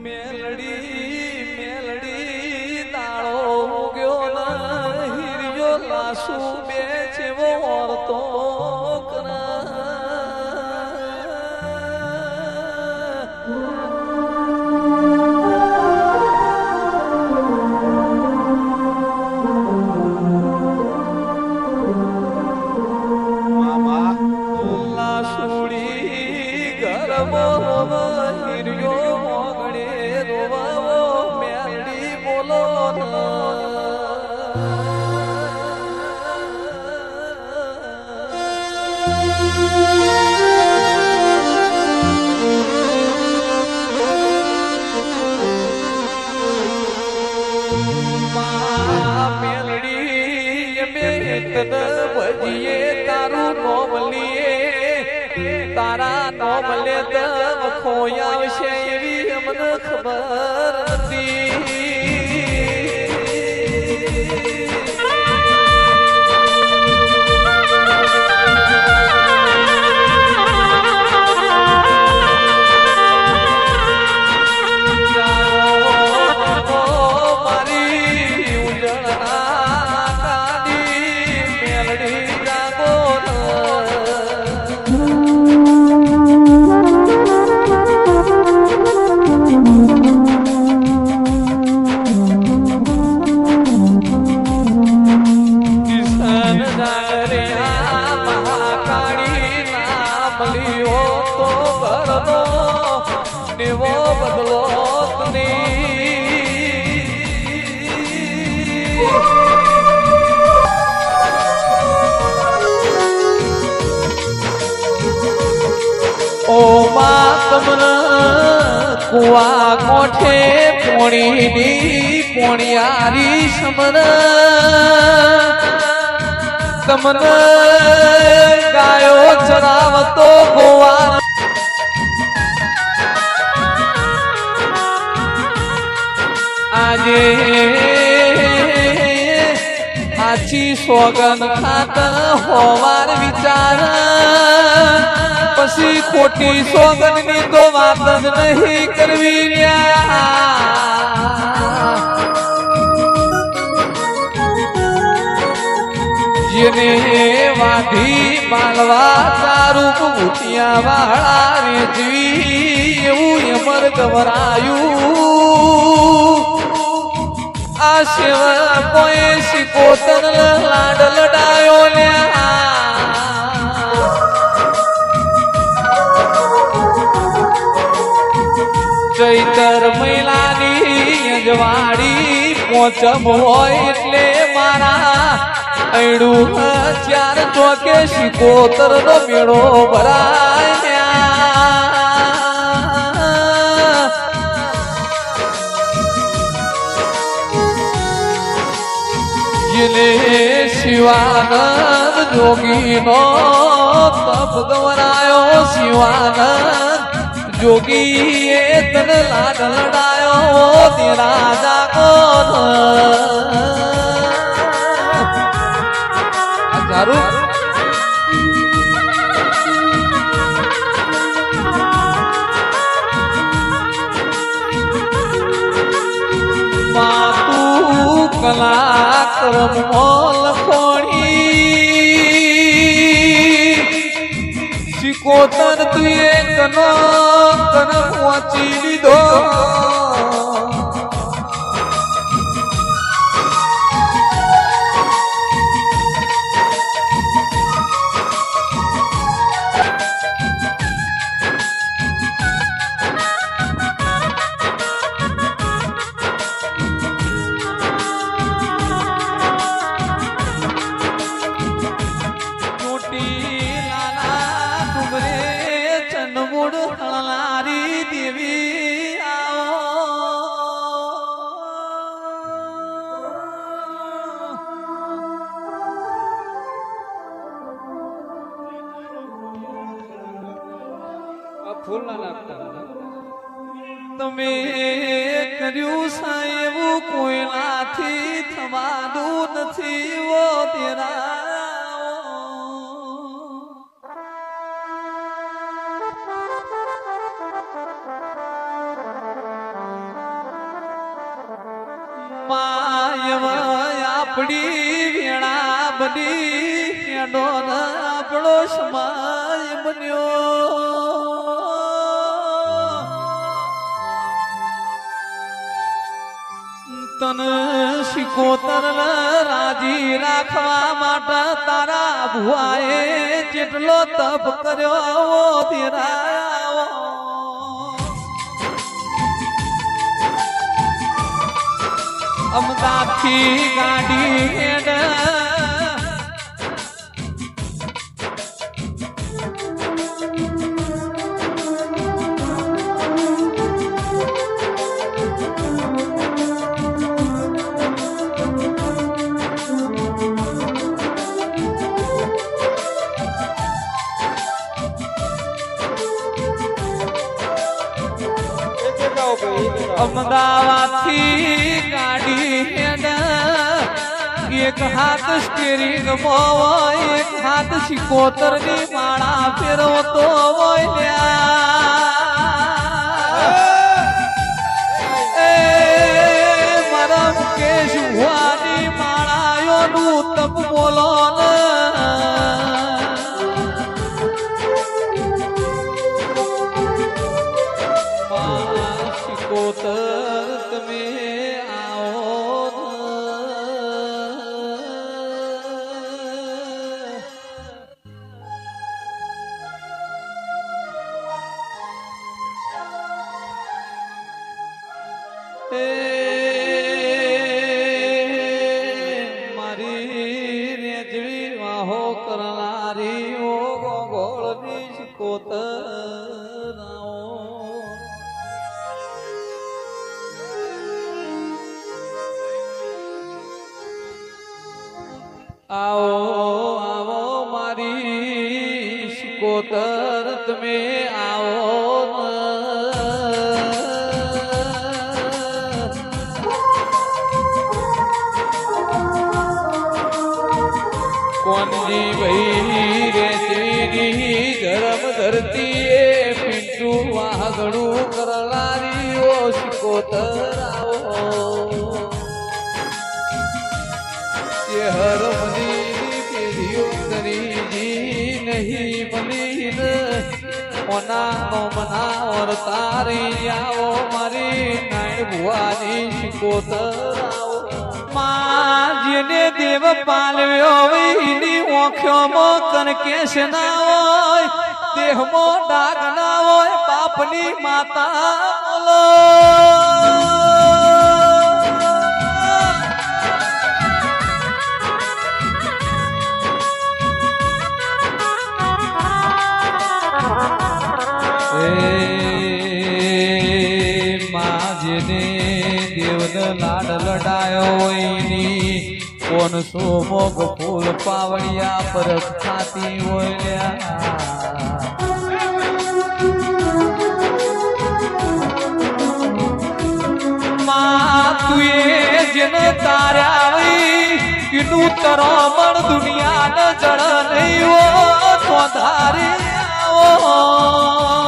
મેલડી મેલડી દાળો ઉગ્યો ન હિરિયો લાસુ બે જેવો ઓરતો તારું નોમલીએ તારા નોમલે દમ ખોયા છે એવી અમને ખબર નથી. કુવા કોઠે પોણીની પોણિયારી સમન તમને ગાયો ચરાવતો ગોવા આજે આછી સોગન ખાતર હોવાર વિચાર પછી ખોટી સોગન ની તો વાત જ નહીં કરવી. જેને વાઢી માલવા તારું ભૂતિયા વાળા વેચવી એવું અમર ગવરાયું. આ સેવા કોઈ શિકોતર લાડ લડાયો ચૈતર મહિલાની અજવાડી પોચમ હોય એટલે મારા ऐडू चार चौके शिकोतर नो मेड़ो भराया जिले शिवानंद जोगी नो तप गवरायो शिवानंद जोगी तन लाड लड़ायो तेरा जागो मातू कलाक्रम लखोणी शिकोतर तू एक कनो कन पहुंची लीधो फूल ना लगता तमे कर्यु साहेबू कोई नाथी थमादू नथी वो तेरा આપડી વેણા બની એનો આપણો સમાજ બન્યો તન શિકોતર રાજી રાખવા માટે તારા ભુઆએ જેટલો તપ કર્યો ધીરાવો અમદાવાદથી ગાડી હેડ અમદાવાદથી ગાડી હેડ એક હાથ સ્ટીરિંગ હોય એક હાથ શિકોતર ની માળા ફેરવતો હોય મારા મુકેશ ભુવાની માળાઓનું તપ બોલો તમે આવો મારી રેજવી વાહો કરનારી ઓ ગોળની શિકોતર આવો આવો મારી શિકોતર તમે આવો કોનજી ભાઈ રેતીની ધરમ ધરતી એ પિંટુ વાગડું કરલારી ઓ શિકોતર આવો હર મની પેઢીઓ તરીજી નહીં મલીન ઓના મના ઓર તારી આવો મારી નાય ભુવાની શિકોતર આવો માં જેને દેવ પાલવ્યો એની ઓંખોમાં કનકેશ ના હોય દેહમાં ડાઘ ના હોય બાપની માતા બોલો જેને દેવને લાડ લડાયો એની કોણ સોમોગ ફૂલ પાવડિયા પર ખાતી હોય તું જેને તાર્યા એનું તરમણ દુનિયા ન જળ નહીં હો તો ધારી આવો